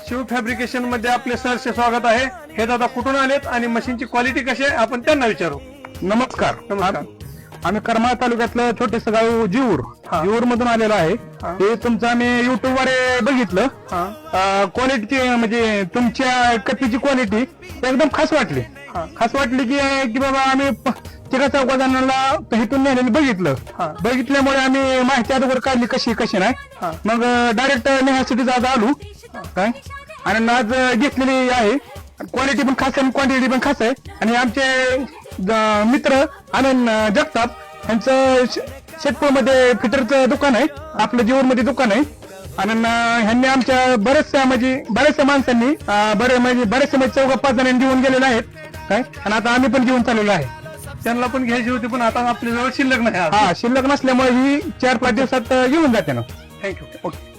Shiv fabrication मध्ये आपले सहर्ष स्वागत आहे. हे दादा कुठून आलेत आणि मशीनची क्वालिटी कशी आहे आपण त्यांना विचारू. नमस्कार. नमस्कार. आम्ही करमाळ तालुक्यातलं छोटेसं गाव जीवर मधून आलेलो आहे. हे तुमचं आम्ही युट्यूब वर बघितलं. क्वालिटी म्हणजे तुमच्या कथीची क्वालिटी एकदम खास वाटली. की बाबा आम्ही तिघा चौघा जणांना इथून नेलेलं बघितल्यामुळे आम्ही माहिती अगोदर काढली कशी नाही. मग डायरेक्ट नेण्यासाठी आज आलो काय आणि आज घेतलेली आहे. क्वालिटी पण खास आहे, क्वांटिटी पण खास आहे. आणि आमचे मित्र आनंद जगताप यांचं शेतपूरमध्ये फिटरचं दुकान आहे, आपलं जीवरमध्ये दुकान आहे. आणि ह्यांनी आमच्या बऱ्याचशा माणसांनी बरेचसे चौघा पाच जणांनी घेऊन गेलेले आहेत काय. आणि आता आम्ही पण घेऊन चाललेलो आहे. त्यांना पण घ्यायची होती पण आता आपल्या जवळ शिल्लक नाही. शिल्लक नसल्यामुळे ही 4-5 दिवसात घेऊन जाते ना. थँक्यू. ओके.